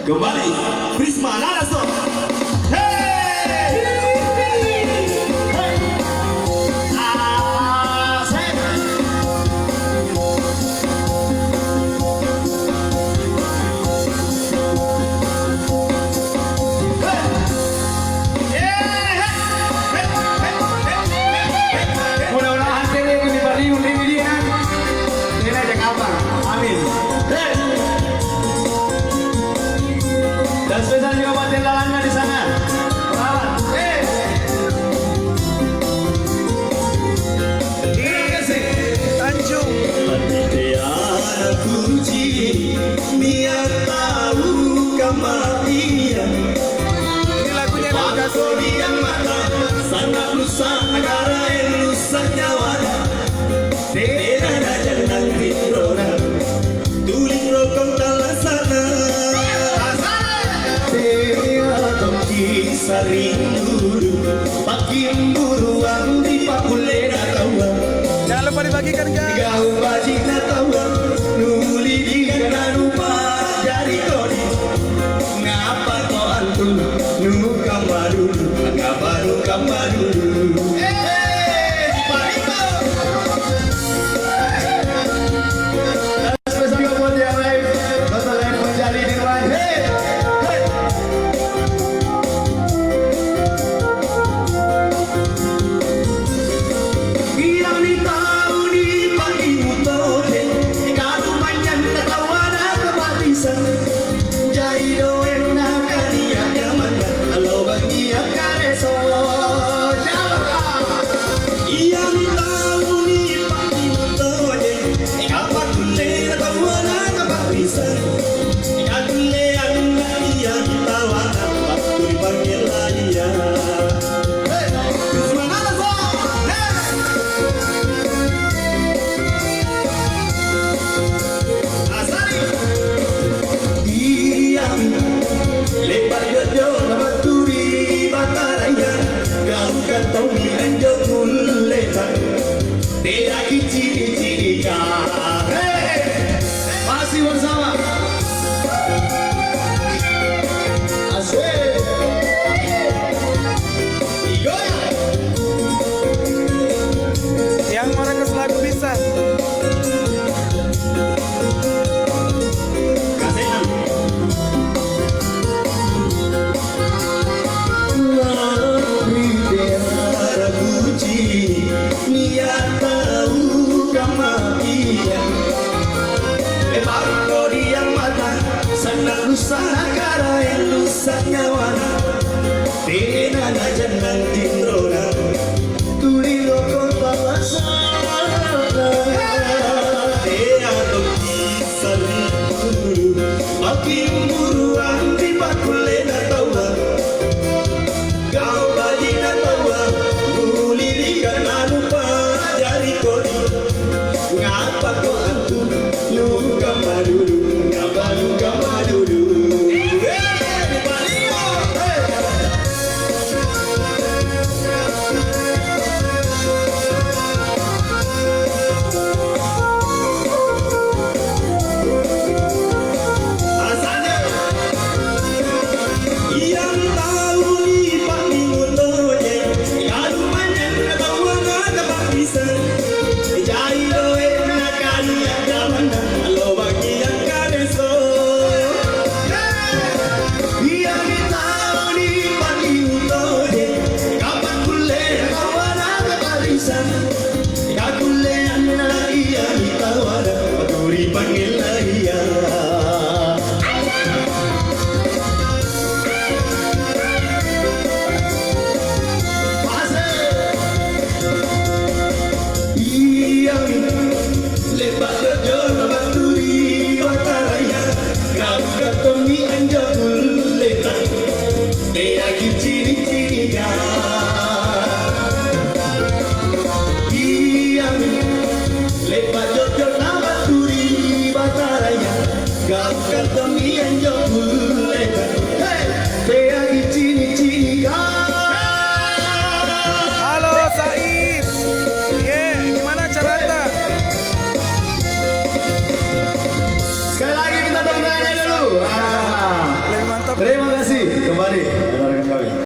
Kembali Prisma Naraso. Hey! Hey! Asik. Mudah-mudahan tele itu dibaliung di dia. Tele ada kabar. Amin. Dan spesial juga buat yang lalannya di sana. Perawat. Tanjung. Tiada kunci, niat tahu kematian. Ini lagunya Waktu yang mata, sangat lusa negara yang lusa nyawa. Tidak ada jangan tiduran, tuling rokok dalam sana. Tiada kunci sarindu, makin buruan di pakulena kawan. Jangan lupa dibagikan guys. Kau bajik na tawa, nuli di kana rupa dari kodi. Ngapa kau antum, nu kamaru, kabaru kamaru. Spesial juga buat yang lain. Betul yang menjadi di luar. Yang ditahu di pagi mutode, kalau banyak ketawana kebatisan. Jai doeng nakaria nyaman, kalau bagi akareso. Yang tahu di pagi mutode, kapan kule ketawana kebatisan. Kule anda dia ketawana, waktu dipanggil dia. Lepas jodoh nama turi bataraya, kau kantong di anjok muletan, tidak kiciri-ciri kah. Masih bersama. Asik. Igoya. Yang mana ke lagu bisa. Kasenan. Tiada kunci, niat tahu kematian. Lebar kodi yang mata, sana lusa negara yang lusa nyawa. Tidak ada jangan tindrona, tuli loko talasana. Tiada kisah dulu, makin buruan di pakulena tawa. Kau bagi dan tawa, muli di kana lupa dari kodi. Ngapa kau antum, lu kamadulu, kabalu kamadulu. Asalnya yang tahu di pagi mutoje, kalau banyak ketawana kebapisan. Jai doe nakali agaman, kalau bagi yang kadeso. Yang tahu di pagi mutoje, kapan kule ketawana kebapisan. Kakule anak iya ditawara, paturi panggil iya. Lepas kerja nama turi bataraya, kau ketemu anjak